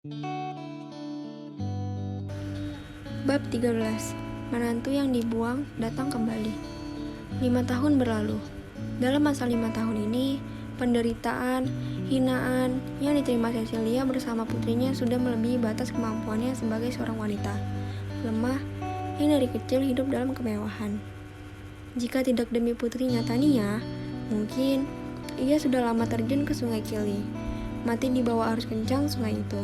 Bab 13. Menantu yang dibuang datang kembali. 5 tahun berlalu. Dalam masa 5 tahun ini, penderitaan, hinaan yang diterima Cecilia bersama putrinya sudah melebihi batas kemampuannya sebagai seorang wanita lemah yang dari kecil hidup dalam kemewahan. Jika tidak demi putrinya Tania, mungkin ia sudah lama terjun ke Sungai Kili, mati di bawah arus kencang sungai itu.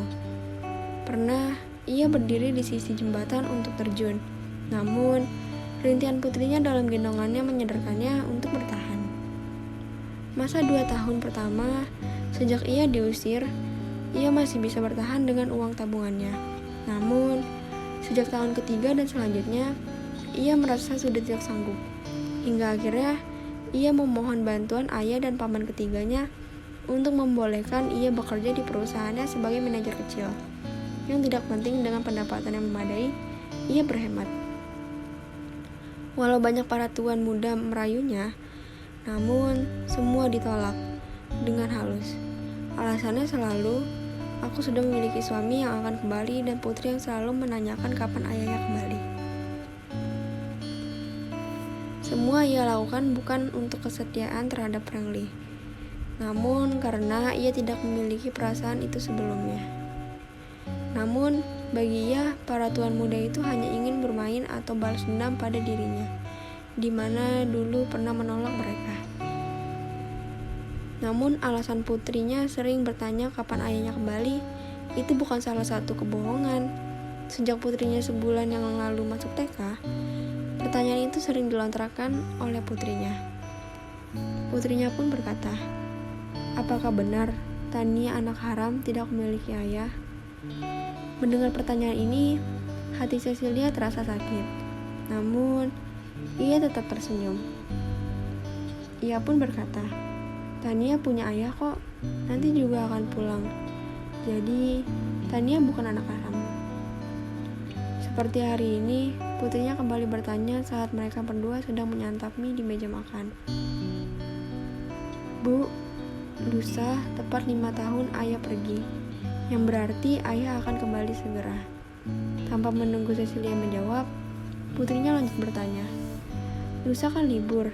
Pernah ia berdiri di sisi jembatan untuk terjun, namun rintihan putrinya dalam gendongannya menyadarkannya untuk bertahan. Masa 2 tahun pertama, sejak ia diusir, ia masih bisa bertahan dengan uang tabungannya. Namun, sejak tahun ketiga dan selanjutnya, ia merasa sudah tidak sanggup. Hingga akhirnya, ia memohon bantuan ayah dan paman ketiganya untuk membolehkan ia bekerja di perusahaannya sebagai manajer kecil. Yang tidak penting dengan pendapatan yang memadai, ia berhemat. Walau banyak para tuan muda merayunya, namun semua ditolak dengan halus. Alasannya selalu, aku sudah memiliki suami yang akan kembali dan putri yang selalu menanyakan kapan ayahnya kembali. Semua ia lakukan bukan untuk kesetiaan terhadap Frankly, namun karena ia tidak memiliki perasaan itu sebelumnya. Namun, bagi ia, para tuan muda itu hanya ingin bermain atau balas dendam pada dirinya, di mana dulu pernah menolak mereka. Namun, alasan putrinya sering bertanya kapan ayahnya kembali, itu bukan salah satu kebohongan. Sejak putrinya sebulan yang lalu masuk TK, pertanyaan itu sering dilontarkan oleh putrinya. Putrinya pun berkata, apakah benar Tania anak haram tidak memiliki ayah? Mendengar pertanyaan ini, hati Cecilia terasa sakit. Namun, ia tetap tersenyum. Ia pun berkata, Tania punya ayah kok, nanti juga akan pulang. Jadi, Tania bukan anak haram. Seperti hari ini, putrinya kembali bertanya saat mereka berdua sedang menyantap mie di meja makan. Bu, lusa tepat 5 tahun ayah pergi. Yang berarti ayah akan kembali segera. Tanpa menunggu Cecilia menjawab, putrinya lanjut bertanya, lusa kan libur,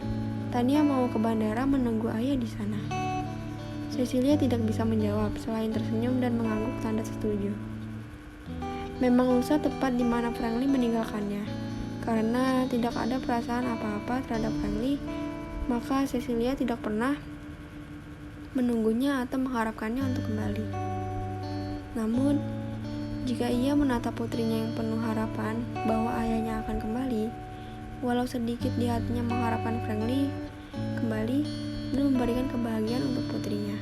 Tania mau ke bandara menunggu ayah di sana. Cecilia tidak bisa menjawab selain tersenyum dan mengangguk tanda setuju. Memang lusa tepat di mana Frankly meninggalkannya. Karena tidak ada perasaan apa-apa terhadap Frankly, maka Cecilia tidak pernah menunggunya atau mengharapkannya untuk kembali. Namun, jika ia menatap putrinya yang penuh harapan bahwa ayahnya akan kembali, walau sedikit di hatinya mengharapkan Frankly kembali dan memberikan kebahagiaan untuk putrinya.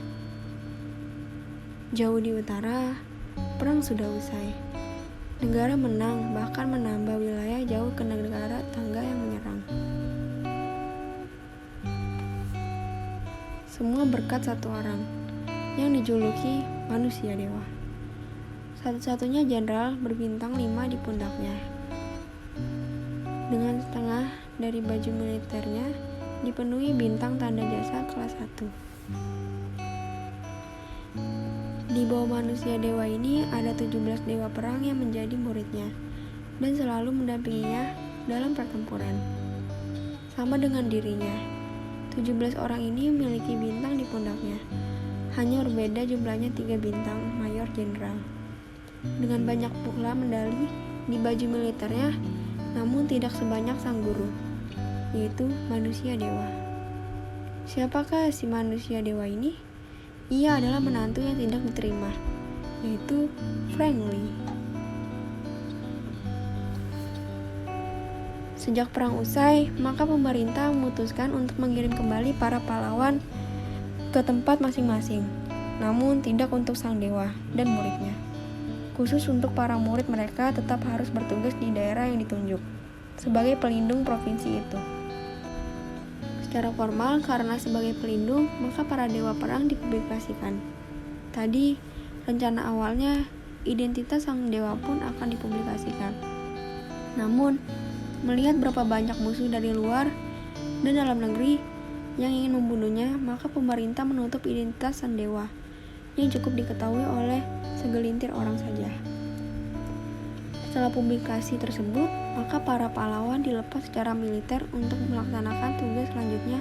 Jauh di utara, perang sudah usai. Negara menang, bahkan menambah wilayah jauh ke negara tangga yang menyerang. Semua berkat satu orang, yang dijuluki manusia dewa. Satu-satunya jenderal berbintang 5 di pundaknya. Dengan setengah dari baju militernya dipenuhi bintang tanda jasa kelas 1. Di bawah manusia dewa ini ada 17 dewa perang yang menjadi muridnya dan selalu mendampinginya dalam pertempuran. Sama dengan dirinya, 17 orang ini memiliki bintang di pundaknya. Hanya berbeda jumlahnya 3 bintang mayor jenderal. Dengan banyak pula medali di baju militernya, namun tidak sebanyak sang guru, yaitu manusia dewa. Siapakah si manusia dewa ini? Ia adalah menantu yang tidak diterima, yaitu Frankly. Sejak perang usai, maka pemerintah memutuskan untuk mengirim kembali para pahlawan ke tempat masing-masing, namun tidak untuk sang dewa dan muridnya. Khusus untuk para murid mereka tetap harus bertugas di daerah yang ditunjuk sebagai pelindung provinsi itu. Secara formal, karena sebagai pelindung, maka para dewa perang dipublikasikan. Tadi, rencana awalnya, identitas sang dewa pun akan dipublikasikan. Namun, melihat berapa banyak musuh dari luar dan dalam negeri yang ingin membunuhnya, maka pemerintah menutup identitas sang dewa yang cukup diketahui oleh segelintir orang saja. Setelah publikasi tersebut, maka para pahlawan dilepas secara militer untuk melaksanakan tugas selanjutnya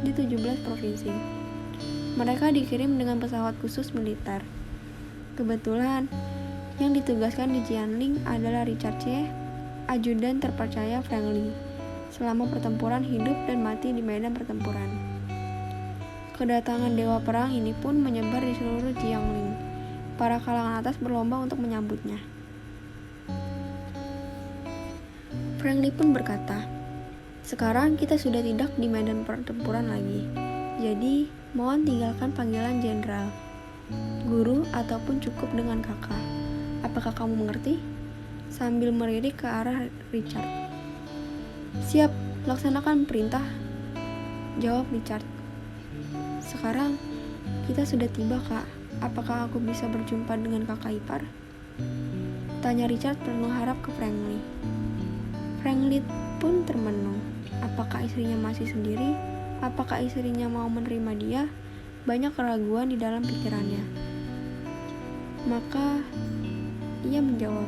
di 17 provinsi. Mereka dikirim dengan pesawat khusus militer. Kebetulan, yang ditugaskan di Jianling adalah Richard Che, ajudan terpercaya Frank Lee, selama pertempuran hidup dan mati di medan pertempuran. Kedatangan Dewa Perang ini pun menyebar di seluruh Jiangling. Para kalangan atas berlomba untuk menyambutnya. Frank Lee pun berkata, "Sekarang kita sudah tidak di medan pertempuran lagi. Jadi, mohon tinggalkan panggilan jenderal, guru, ataupun cukup dengan kakak. Apakah kamu mengerti?" Sambil melirik ke arah Richard. "Siap, laksanakan perintah," jawab Richard. "Sekarang, kita sudah tiba, Kak. Apakah aku bisa berjumpa dengan kakak ipar?" tanya Richard penuh harap ke Frank Lee. Frank Lee pun termenung. Apakah istrinya masih sendiri? Apakah istrinya mau menerima dia? Banyak keraguan di dalam pikirannya. Maka ia menjawab,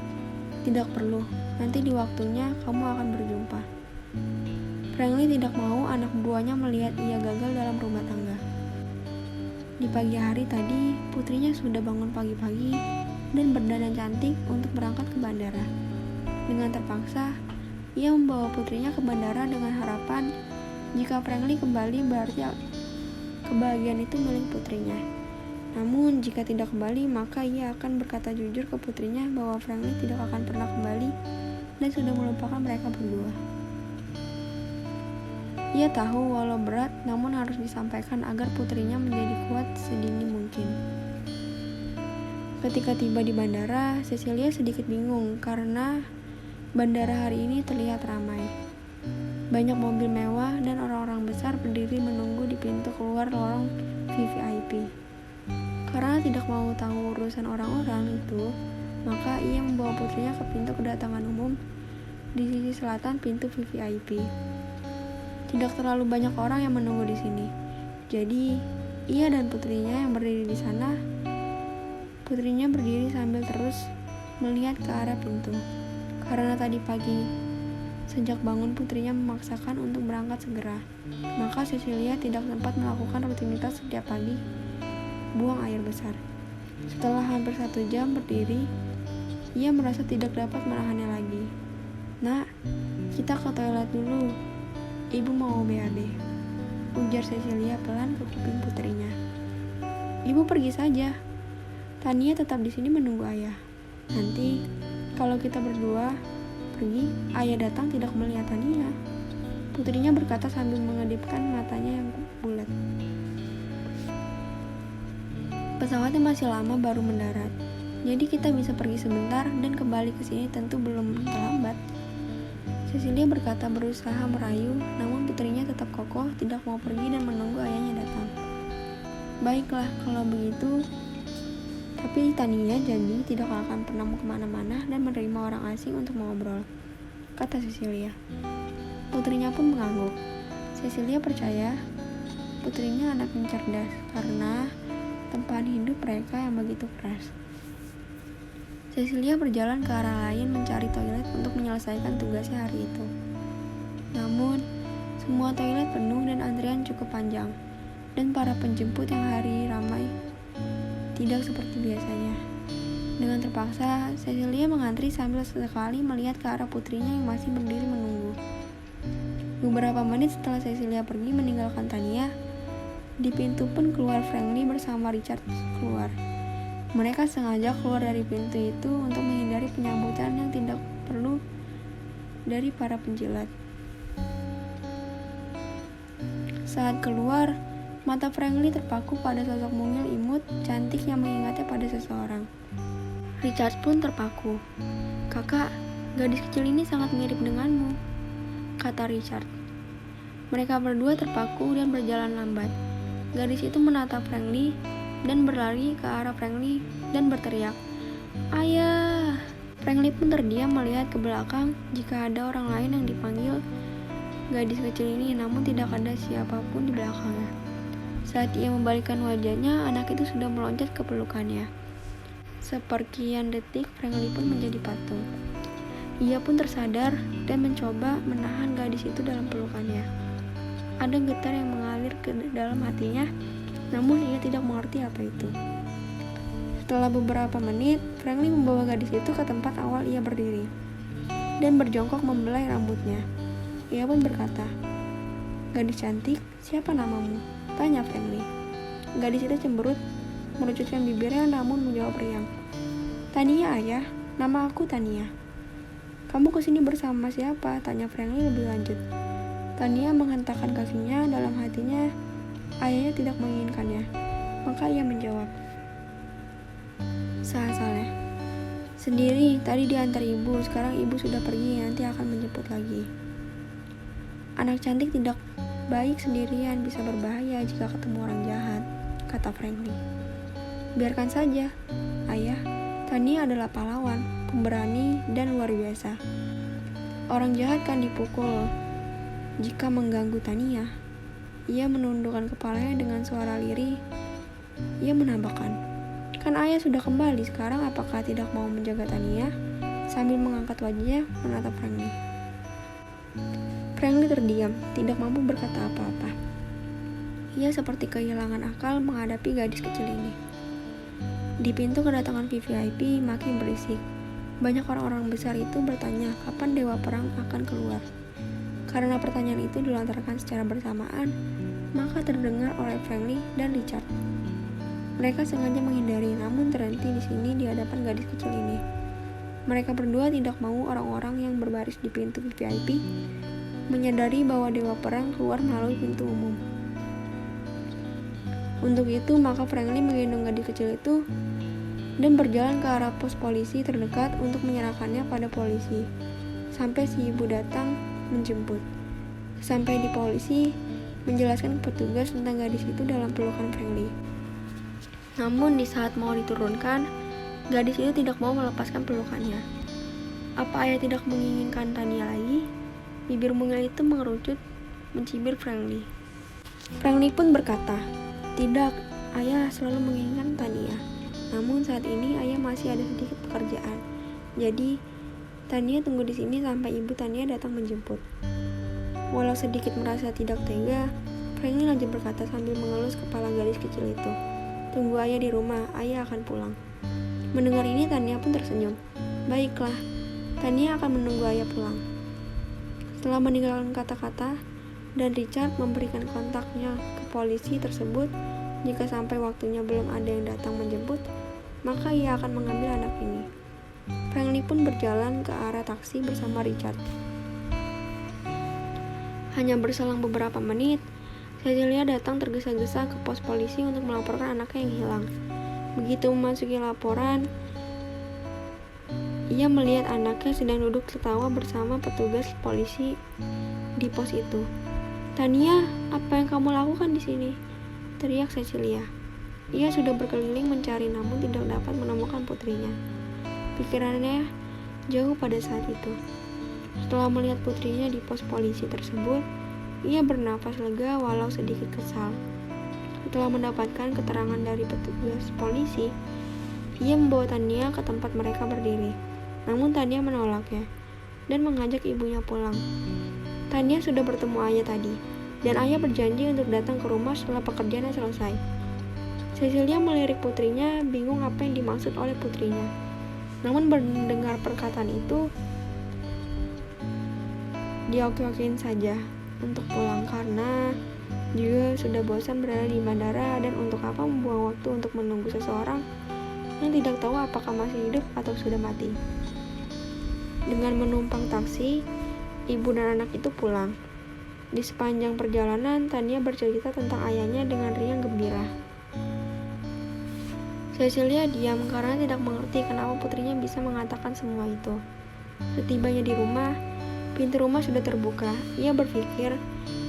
"Tidak perlu, nanti di waktunya kamu akan berjumpa." Frank Lee tidak mau anak buahnya melihat ia gagal dalam rumah tangga. Di pagi hari tadi, putrinya sudah bangun pagi-pagi dan berdandan cantik untuk berangkat ke bandara. Dengan terpaksa, ia membawa putrinya ke bandara dengan harapan jika Frank Lee kembali berarti kebahagiaan itu milik putrinya. Namun jika tidak kembali, maka ia akan berkata jujur ke putrinya bahwa Frank Lee tidak akan pernah kembali dan sudah melupakan mereka berdua. Ia tahu walau berat, namun harus disampaikan agar putrinya menjadi kuat sedini mungkin. Ketika tiba di bandara, Cecilia sedikit bingung karena bandara hari ini terlihat ramai. Banyak mobil mewah dan orang-orang besar berdiri menunggu di pintu keluar lorong VVIP. Karena tidak mau tahu urusan orang-orang itu, maka ia membawa putrinya ke pintu kedatangan umum di sisi selatan pintu VVIP. Tidak terlalu banyak orang yang menunggu di sini. Jadi, ia dan putrinya yang berdiri di sana. Putrinya berdiri sambil terus melihat ke arah pintu. Karena tadi pagi, sejak bangun putrinya memaksakan untuk berangkat segera, maka Cecilia tidak sempat melakukan rutinitas setiap pagi, buang air besar. Setelah hampir 1 jam berdiri, ia merasa tidak dapat menahannya lagi. "Nak, kita ke toilet dulu. Ibu mau BAB," ujar Cecilia pelan ke kuping putrinya. "Ibu pergi saja. Tania tetap di sini menunggu ayah. Nanti kalau kita berdua pergi, ayah datang tidak melihat Tania," putrinya berkata sambil mengedipkan matanya yang bulat. "Pesawatnya masih lama baru mendarat. Jadi kita bisa pergi sebentar dan kembali ke sini tentu belum terlambat," Cecilia berkata berusaha merayu, namun putrinya tetap kokoh tidak mau pergi dan menunggu ayahnya datang. "Baiklah kalau begitu. Tapi Tania janji tidak akan pernah kemana-mana dan menerima orang asing untuk mengobrol," kata Cecilia. Putrinya pun mengangguk. Cecilia percaya putrinya anak yang cerdas karena tempahan hidup mereka yang begitu keras. Cecilia berjalan ke arah lain mencari toilet untuk menyelesaikan tugasnya hari itu. Namun, semua toilet penuh dan antrian cukup panjang, dan para penjemput yang hari ramai tidak seperti biasanya. Dengan terpaksa, Cecilia mengantri sambil sesekali melihat ke arah putrinya yang masih berdiri menunggu. Beberapa menit setelah Cecilia pergi meninggalkan Tania, di pintu pun keluar Frank Lee bersama Richard keluar. Mereka sengaja keluar dari pintu itu untuk menghindari penyambutan yang tidak perlu dari para penjilat. Saat keluar, mata Frank Lee terpaku pada sosok mungil imut, cantik yang mengingatnya pada seseorang. Richard pun terpaku. "Kakak, gadis kecil ini sangat mirip denganmu," kata Richard. Mereka berdua terpaku dan berjalan lambat. Gadis itu menatap Frank Lee dan berlari ke arah Frank Lee dan berteriak, "Ayah!" Frank Lee pun terdiam melihat ke belakang jika ada orang lain yang dipanggil gadis kecil ini, namun tidak ada siapapun di belakangnya. Saat ia membalikkan wajahnya, anak itu sudah meloncat ke pelukannya. Seperkian detik, Franklin pun menjadi patung. Ia pun tersadar dan mencoba menahan gadis itu dalam pelukannya. Ada getar yang mengalir ke dalam hatinya, namun ia tidak mengerti apa itu. Setelah beberapa menit, Franklin membawa gadis itu ke tempat awal ia berdiri dan berjongkok membelai rambutnya. Ia pun berkata, "Gadis cantik, siapa namamu?" tanya Franklin. Gadis itu cemberut, melucutkan bibirnya namun menjawab riang, "Tania ayah, nama aku Tania." "Kamu kesini bersama siapa?" tanya Franklin lebih lanjut. Tania menghentakkan kakinya, dalam hatinya ayahnya tidak menginginkannya. Maka ia menjawab, "Salah. Sendiri, tadi diantar ibu, sekarang ibu sudah pergi, nanti akan menjemput lagi." "Anak cantik tidak baik sendirian, bisa berbahaya jika ketemu orang jahat," kata Franklin. "Biarkan saja, ayah. Tania adalah pahlawan, pemberani, dan luar biasa. Orang jahat kan dipukul jika mengganggu Tania." Ia menundukkan kepalanya dengan suara lirih. Ia menambahkan, "Kan ayah sudah kembali, sekarang apakah tidak mau menjaga Tania?" Sambil mengangkat wajahnya menatap Franklin. Franklin terdiam, tidak mampu berkata apa-apa. Ia seperti kehilangan akal menghadapi gadis kecil ini. Di pintu kedatangan VVIP makin berisik. Banyak orang-orang besar itu bertanya kapan Dewa Perang akan keluar. Karena pertanyaan itu dilontarkan secara bersamaan, maka terdengar oleh Franklin dan Richard. Mereka sengaja menghindari, namun terhenti di sini di hadapan gadis kecil ini. Mereka berdua tidak mau orang-orang yang berbaris di pintu VVIP menyadari bahwa Dewa Perang keluar melalui pintu umum. Untuk itu, maka Franklin menggendong gadis kecil itu dan berjalan ke arah pos polisi terdekat untuk menyerahkannya pada polisi, sampai si ibu datang menjemput. Sampai di polisi, menjelaskan ke petugas tentang gadis itu dalam pelukan Franklin. Namun di saat mau diturunkan, gadis itu tidak mau melepaskan pelukannya. Apa ayah tidak menginginkan Tania lagi? Bibir mungil itu mengerucut, mencibir Franklin. Franklin pun berkata, "Tidak, ayah selalu menginginkan Tania. Namun saat ini ayah masih ada sedikit pekerjaan. Jadi, Tania tunggu di sini sampai ibu Tania datang menjemput." Walau sedikit merasa tidak tega, Franklin lanjut berkata sambil mengelus kepala gadis kecil itu, "Tunggu ayah di rumah, ayah akan pulang." Mendengar ini, Tania pun tersenyum. "Baiklah, Tania akan menunggu ayah pulang." Setelah meninggalkan kata-kata, dan Richard memberikan kontaknya ke polisi tersebut, jika sampai waktunya belum ada yang datang menjemput, maka ia akan mengambil anak ini. Franklin pun berjalan ke arah taksi bersama Richard. Hanya berselang beberapa menit, Cecilia datang tergesa-gesa ke pos polisi untuk melaporkan anaknya yang hilang. Begitu memasuki laporan, ia melihat anaknya sedang duduk tertawa bersama petugas polisi di pos itu. "Tania, apa yang kamu lakukan di sini?" teriak Cecilia. Ia sudah berkeliling mencari namun tidak dapat menemukan putrinya. Pikirannya jauh pada saat itu. Setelah melihat putrinya di pos polisi tersebut, ia bernafas lega walau sedikit kesal. Setelah mendapatkan keterangan dari petugas polisi, ia membawa Tania ke tempat mereka berdiri. Namun Tania menolaknya dan mengajak ibunya pulang. Tania sudah bertemu ayah tadi, dan ayah berjanji untuk datang ke rumah setelah pekerjaannya selesai. Cecilia melirik putrinya, bingung apa yang dimaksud oleh putrinya. Namun mendengar perkataan itu, dia oke-okein saja untuk pulang karena juga sudah bosan berada di bandara, dan untuk apa membuang waktu untuk menunggu seseorang yang tidak tahu apakah masih hidup atau sudah mati. Dengan menumpang taksi, ibu dan anak itu pulang. Di sepanjang perjalanan, Tania bercerita tentang ayahnya dengan riang gembira. Cecilia diam karena tidak mengerti kenapa putrinya bisa mengatakan semua itu. Setibanya di rumah, pintu rumah sudah terbuka. Ia berpikir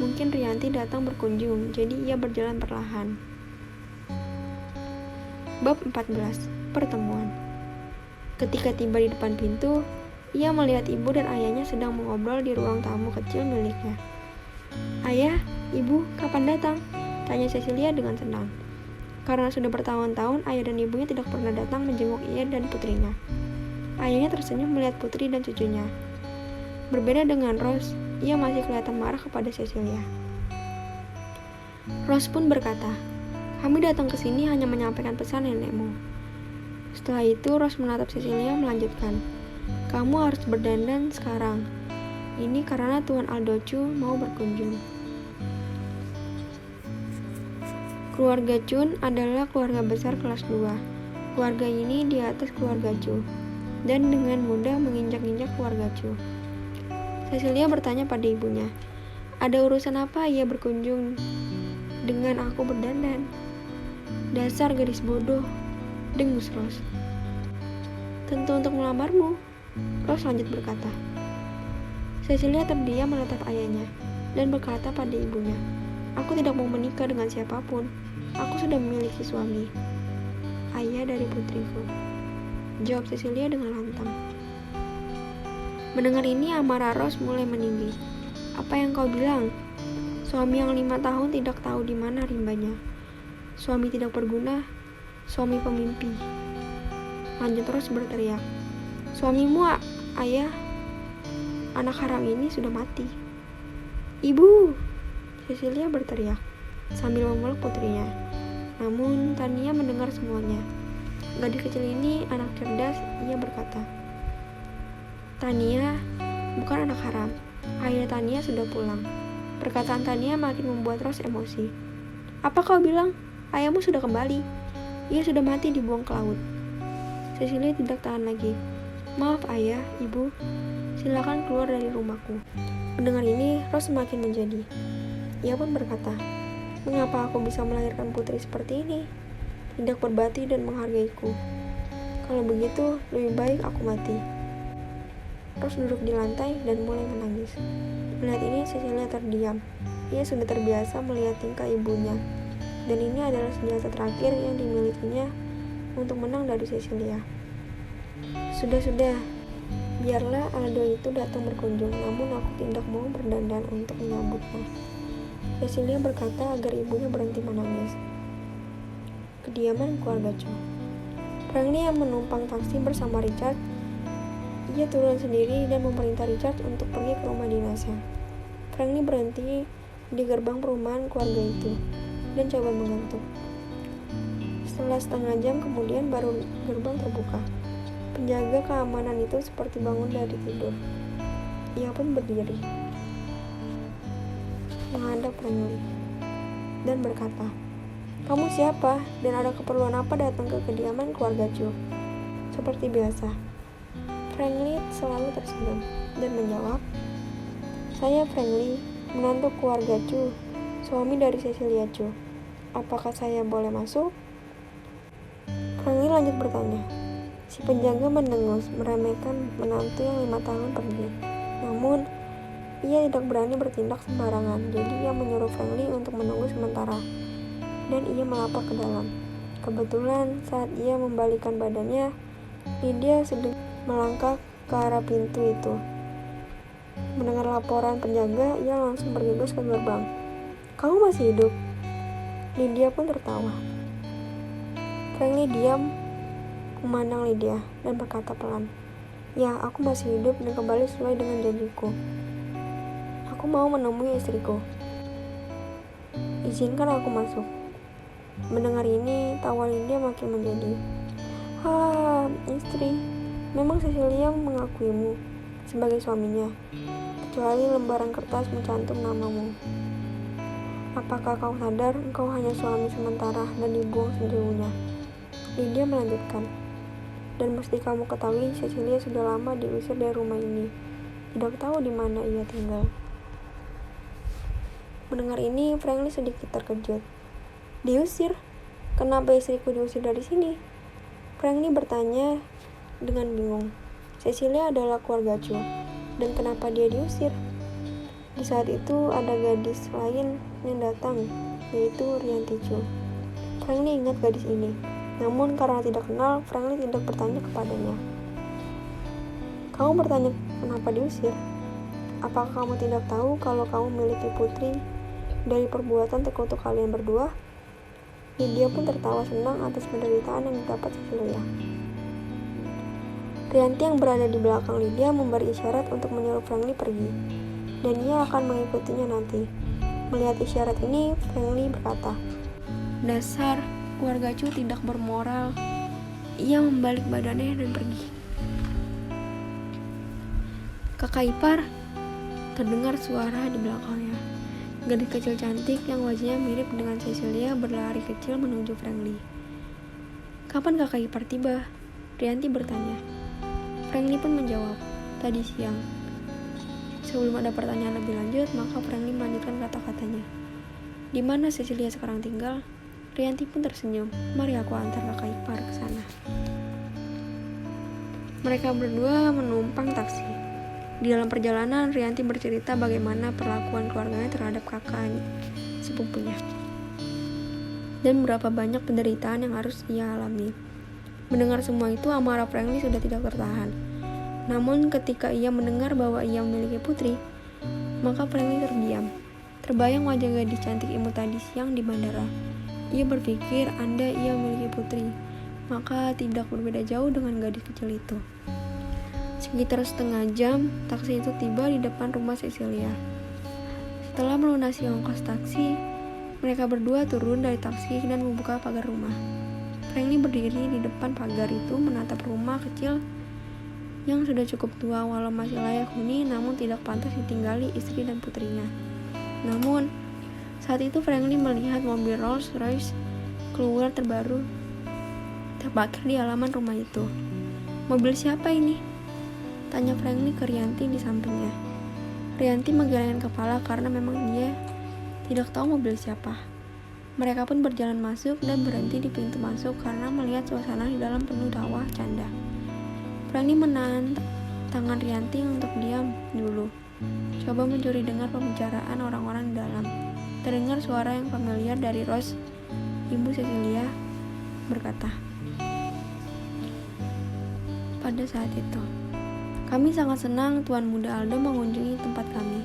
mungkin Rianti datang berkunjung, jadi ia berjalan perlahan. Bab 14. Pertemuan. Ketika tiba di depan pintu, ia melihat ibu dan ayahnya sedang mengobrol di ruang tamu kecil miliknya. "Ayah, ibu, kapan datang?" Tanya Cecilia dengan senang. Karena sudah bertahun-tahun ayah dan ibunya tidak pernah datang menjenguk ia dan putrinya. Ayahnya tersenyum melihat putri dan cucunya. Berbeda dengan Rose, ia masih kelihatan marah kepada Cecilia. Rose pun berkata, "Kami datang ke sini hanya menyampaikan pesan nenekmu." Setelah itu Rose menatap Cecilia melanjutkan, "Kamu harus berdandan sekarang. Ini karena Tuan Aldo Chu mau berkunjung." Keluarga Chun adalah keluarga besar kelas 2. Keluarga ini di atas keluarga Chu, dan dengan mudah menginjak-injak keluarga Chu. Cecilia bertanya pada ibunya, "Ada urusan apa ia berkunjung dengan aku berdandan?" "Dasar gadis bodoh," dengus Rose. "Tentu untuk melamarmu," Rose lanjut berkata. Cecilia terdiam menatap ayahnya, dan berkata pada ibunya, "Aku tidak mau menikah dengan siapapun. Aku sudah memiliki suami, ayah dari putriku," jawab Cecilia dengan lantang. Mendengar ini amarah Rose mulai meninggi. "Apa yang kau bilang? Suami yang 5 tahun tidak tahu di mana rimbanya. Suami tidak berguna, suami pemimpi," lanjut Rose berteriak. "Suamimu, ayah, anak haram ini sudah mati." "Ibu!" Cecilia berteriak sambil memeluk putrinya. Namun Tania mendengar semuanya. Gadis kecil ini anak cerdas, ia berkata. "Tania bukan anak haram. Ayah Tania sudah pulang." Perkataan Tania makin membuat Rose emosi. "Apa kau bilang? Ayahmu sudah kembali. Ia sudah mati dibuang ke laut." Cecilia tidak tahan lagi. "Maaf ayah, ibu. Silakan keluar dari rumahku." Mendengar ini, Rose semakin menjadi. Ia pun berkata, "Mengapa aku bisa melahirkan putri seperti ini? Tidak berbakti dan menghargaiku. Kalau begitu, lebih baik aku mati." Rose duduk di lantai dan mulai menangis. Melihat ini, Cecilia terdiam. Ia sudah terbiasa melihat tingkah ibunya, dan ini adalah senjata terakhir yang dimilikinya untuk menang dari Cecilia. Sudah, biarlah Aldo itu datang berkunjung, namun aku tidak mau berdandan untuk menyambutnya," Cecilia berkata agar ibunya berhenti menangis. Kediaman keluarga Cho. Franklin yang menumpang taksi bersama Richard. Ia turun sendiri dan memerintah Richard untuk pergi ke rumah dinasnya. Franklin berhenti di gerbang perumahan keluarga itu dan coba mengantuk. Setelah setengah jam kemudian baru gerbang terbuka. Penjaga keamanan itu seperti bangun dari tidur. Ia pun berdiri, menghadap Franklin, dan berkata, "Kamu siapa dan ada keperluan apa datang ke kediaman keluarga Chu?" Seperti biasa, Franklin selalu tersenyum dan menjawab, "Saya Franklin, menantu keluarga Chu, suami dari Cecilia Chu. Apakah saya boleh masuk?" Franklin lanjut bertanya. Si penjaga mendengus, meremehkan menantu yang 5 tahun pergi. Namun, ia tidak berani bertindak sembarangan, jadi ia menyuruh Franklin untuk menunggu sementara, dan ia melapor ke dalam. Kebetulan saat ia membalikkan badannya, Lydia sedang melangkah ke arah pintu itu. Mendengar laporan penjaga, ia langsung bergegas ke gerbang. "Kamu masih hidup?" Lydia pun tertawa. Franklin diam memandang Lydia dan berkata pelan, "Ya, aku masih hidup dan kembali sesuai dengan janjiku. Aku mau menemui istriku. Izinkan aku masuk." Mendengar ini, tawa Lydia makin menjadi. Istri, memang Cecilia mengakuimu sebagai suaminya, kecuali lembaran kertas mencantum namamu. Apakah kau sadar engkau hanya suami sementara dan dibuang sejauhnya?" Lydia melanjutkan, "Dan mesti kamu ketahui Cecilia sudah lama diusir dari rumah ini. Tidak tahu di mana ia tinggal." Mendengar ini, Franklin sedikit terkejut. "Diusir? Kenapa istriku diusir dari sini?" Franklin bertanya dengan bingung. Cecilia adalah keluarga Chu, dan kenapa dia diusir? Di saat itu ada gadis lain yang datang, yaitu Rianti Chu. Franklin ingat gadis ini. Namun karena tidak kenal, Franklin tidak bertanya kepadanya. "Kamu bertanya kenapa diusir? Apakah kamu tidak tahu kalau kamu memiliki putri dari perbuatan terkutuk kalian berdua. Lydia pun tertawa senang atas penderitaan yang didapat Cecilia. Rianti yang berada di belakang Lydia memberi isyarat untuk menyuruh Franklin pergi, dan ia akan mengikutinya nanti. Melihat isyarat ini, Franklin berkata, "Dasar keluarga Chu tidak bermoral." Ia membalik badannya dan pergi. "Kakak ipar," terdengar suara di belakangnya. Gadis kecil cantik yang wajahnya mirip dengan Cecilia berlari kecil menuju Franklin. "Kapan kakak ipar tiba?" Rianti bertanya. Franklin pun menjawab, "Tadi siang." Sebelum ada pertanyaan lebih lanjut, maka Franklin melanjutkan kata-katanya. "Di mana Cecilia sekarang tinggal?" Rianti pun tersenyum. "Mari aku antar kakak ipar ke sana." Mereka berdua menumpang taksi. Di dalam perjalanan, Rianti bercerita bagaimana perlakuan keluarganya terhadap kakak sepupunya dan berapa banyak penderitaan yang harus ia alami. Mendengar semua itu, amarah Franklin sudah tidak tertahan. Namun ketika ia mendengar bahwa ia memiliki putri, maka Franklin terdiam. Terbayang wajah gadis cantik imut tadi siang di bandara. Ia berpikir ia memiliki putri, maka tidak berbeda jauh dengan gadis kecil itu. Sekitar setengah jam, taksi itu tiba di depan rumah Cecilia. Setelah melunasi ongkos taksi, mereka berdua turun dari taksi dan membuka pagar rumah. Franklin berdiri di depan pagar itu menatap rumah kecil yang sudah cukup tua walau masih layak huni, namun tidak pantas ditinggali istri dan putrinya. Namun, saat itu Franklin melihat mobil Rolls Royce keluar terbaru terparkir di halaman rumah itu. "Mobil siapa ini?" tanya Franklin ke Rianti di sampingnya. Rianti menggelengkan kepala karena memang dia tidak tahu mobil siapa. Mereka pun berjalan masuk dan berhenti di pintu masuk karena melihat suasana di dalam penuh tawa canda. Franklin menahan tangan Rianti untuk diam dulu, coba mencuri dengar pembicaraan orang-orang di dalam. Terdengar suara yang familiar dari Rose. Ibu Cecilia berkata pada saat itu, "Kami sangat senang Tuan Muda Aldo mengunjungi tempat kami."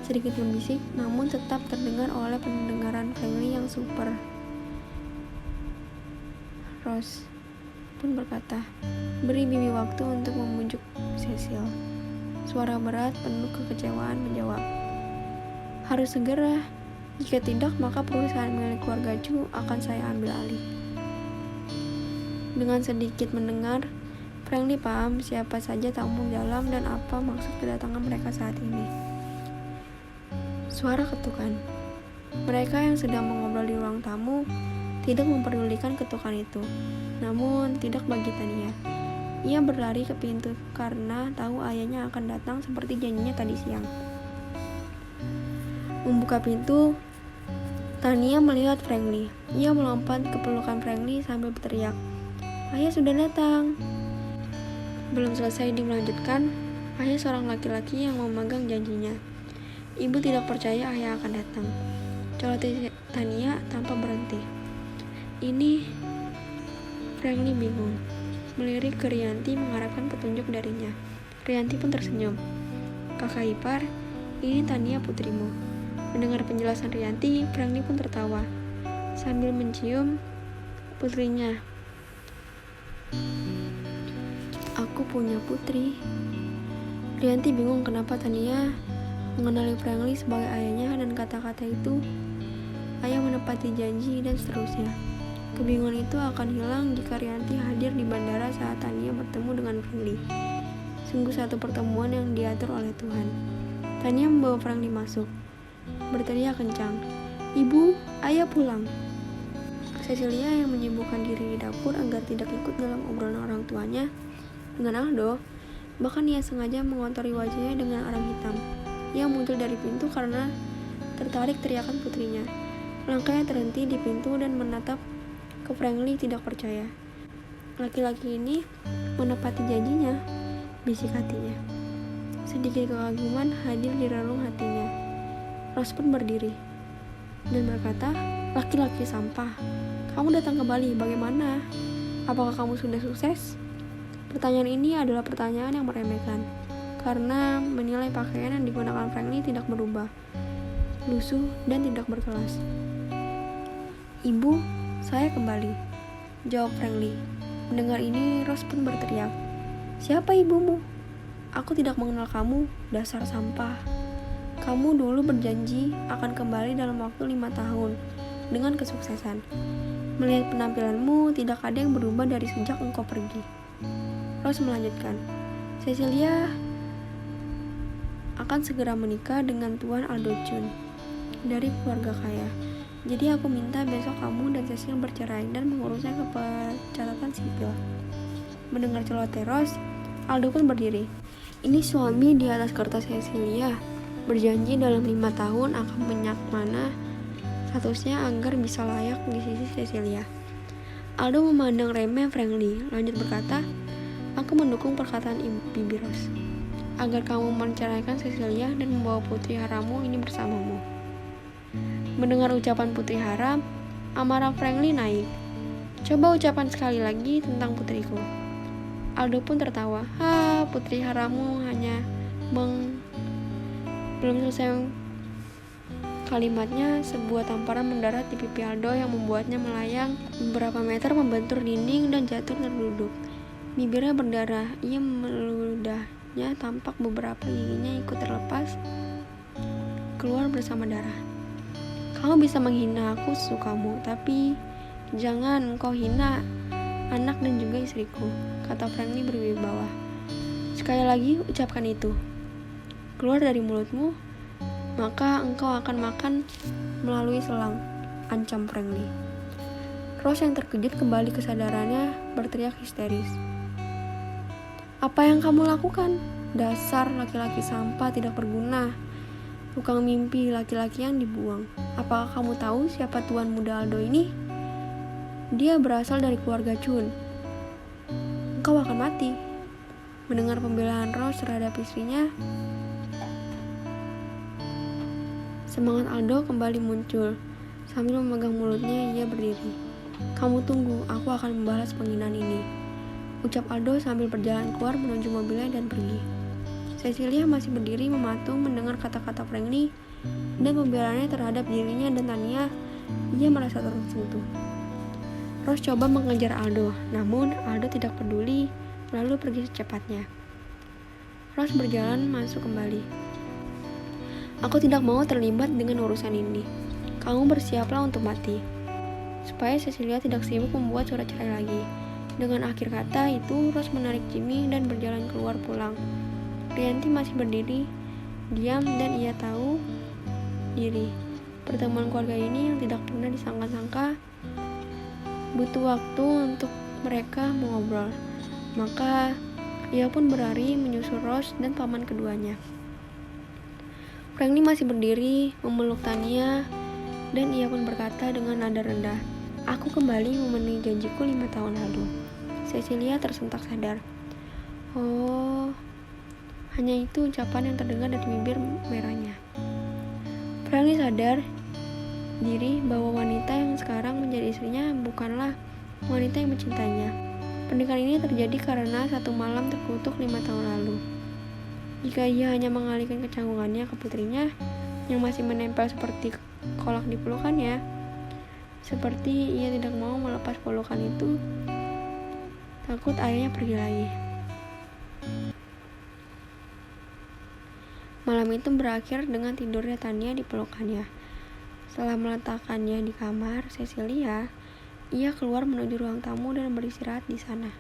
Sedikit membisik, namun tetap terdengar oleh pendengaran Franklin yang super. Rose pun berkata, "Beri Bibi waktu untuk membujuk Cecil." Suara berat penuh kekecewaan menjawab, "Harus segera. Jika tidak, maka perusahaan milik keluarga Chu akan saya ambil alih." Dengan sedikit mendengar, Franklin paham siapa saja tamu dalam dan apa maksud kedatangan mereka saat ini. Suara ketukan. Mereka yang sedang mengobrol di ruang tamu tidak memperdulikan ketukan itu. Namun tidak bagi Tania. Ia berlari ke pintu karena tahu ayahnya akan datang seperti janjinya tadi siang. Membuka pintu, Tania melihat Franklin. Ia melompat ke pelukan Franklin sambil berteriak, "Ayah sudah datang." Belum selesai dimelanjutkan, ayah seorang laki-laki yang memegang janjinya. Ibu tidak percaya ayah akan datang. Celoteh Tania tanpa berhenti. Ini Franklin bingung. Melirik ke Rianti mengharapkan petunjuk darinya. Rianti pun tersenyum. "Kakak ipar, ini Tania putrimu." Mendengar penjelasan Rianti, Franklin pun tertawa sambil mencium putrinya. "Aku punya putri." Rianti bingung kenapa Tania mengenali Franklin sebagai ayahnya dan kata-kata itu, "Ayah menepati janji," dan seterusnya. Kebingungan itu akan hilang jika Rianti hadir di bandara saat Tania bertemu dengan Franklin. Sungguh satu pertemuan yang diatur oleh Tuhan. Tania membawa Franklin masuk, berteriak kencang, "Ibu, ayah pulang." Cecilia yang menyibukkan diri di dapur agar tidak ikut dalam obrolan orang tuanya dengan Aldo, bahkan ia sengaja mengotori wajahnya dengan arang hitam. Ia muncul dari pintu karena tertarik teriakan putrinya. Langkahnya terhenti di pintu dan menatap ke Franklin tidak percaya. "Laki-laki ini menepati janjinya," bisik hatinya. Sedikit kekaguman hadir di relung hatinya. Rose pun berdiri dan berkata, "Laki-laki sampah, kamu datang kembali, bagaimana? Apakah kamu sudah sukses?" Pertanyaan ini adalah pertanyaan yang meremehkan, karena menilai pakaian yang digunakan Franklin tidak berubah. lusuh, dan tidak berkelas. "Ibu, saya kembali," jawab Franklin. Mendengar ini, Rose pun berteriak, "Siapa ibumu? Aku tidak mengenal kamu, dasar sampah. Kamu dulu berjanji akan kembali dalam waktu 5 tahun dengan kesuksesan. Melihat penampilanmu, tidak ada yang berubah dari sejak engkau pergi." Rose melanjutkan, "Cecilia akan segera menikah dengan Tuan Aldo Chun dari keluarga kaya. Jadi aku minta besok kamu dan Cecil bercerai dan mengurusnya ke pencatatan sipil." Mendengar celoteh Rose, Aldo pun berdiri. "Ini suami di atas kertas Cecilia. Berjanji dalam 5 tahun akan mana statusnya agar bisa layak di sisi Cecilia." Aldo memandang remeh Franklin, lanjut berkata, "Aku mendukung perkataan Bibi Rose, agar kamu menceraikan Cecilia dan membawa putri harammu ini bersamamu." Mendengar ucapan putri haram, amarah Franklin naik. "Coba ucapan sekali lagi tentang putriku." Aldo pun tertawa. Putri harammu hanya belum selesai kalimatnya, sebuah tamparan mendarat di pipi Aldo yang membuatnya melayang beberapa meter, membentur dinding dan jatuh terduduk. Bibirnya berdarah, ia meludahnya, tampak beberapa giginya ikut terlepas keluar bersama darah. "Kamu bisa menghina aku sesukamu, tapi jangan engkau hina anak dan juga istriku," kata Franklin berwibawa. "Sekali lagi ucapkan itu keluar dari mulutmu, maka engkau akan makan melalui selang," ancam Franklin. Rose yang terkejut kembali kesadarannya berteriak histeris, "Apa yang kamu lakukan? Dasar laki-laki sampah tidak berguna, tukang mimpi, laki-laki yang dibuang. Apakah kamu tahu siapa Tuan Muda Aldo ini? Dia berasal dari keluarga Chun. Engkau akan mati." Mendengar pembelaan Rose terhadap istrinya, semangat Aldo kembali muncul. Sambil memegang mulutnya, ia berdiri. "Kamu tunggu, aku akan membalas penghinaan ini," ucap Aldo sambil berjalan keluar menuju mobilnya dan pergi. Cecilia masih berdiri mematung mendengar kata-kata Franklin dan pembelaannya terhadap dirinya dan Tania. Ia merasa tersentuh. Rose coba mengejar Aldo, namun Aldo tidak peduli, lalu pergi secepatnya. Rose berjalan masuk kembali. "Aku tidak mau terlibat dengan urusan ini. Kamu bersiaplah untuk mati," supaya Cecilia tidak sibuk membuat surat cerai lagi. Dengan akhir kata itu, Rose menarik Jimmy dan berjalan keluar pulang. Rianti masih berdiri, diam, dan ia tahu diri. Pertemuan keluarga ini yang tidak pernah disangka-sangka butuh waktu untuk mereka mengobrol. Maka ia pun berlari menyusul Rose dan paman keduanya. Franklin masih berdiri memeluk Tania, dan ia pun berkata dengan nada rendah, "Aku kembali memenuhi janjiku 5 tahun lalu." Cecilia tersentak sadar. Oh, hanya itu ucapan yang terdengar dari bibir merahnya. Franklin sadar diri bahwa wanita yang sekarang menjadi istrinya bukanlah wanita yang mencintainya. Pernikahan ini terjadi karena satu malam terkutuk 5 tahun lalu. Jika ia hanya mengalihkan kecanggungannya ke putrinya yang masih menempel seperti kolak di pelukannya, seperti ia tidak mau melepas pelukan itu, takut ayahnya pergi lagi. Malam itu berakhir dengan tidurnya Tania di pelukannya. Setelah meletakkannya di kamar Cecilia, ia keluar menuju ruang tamu dan beristirahat di sana.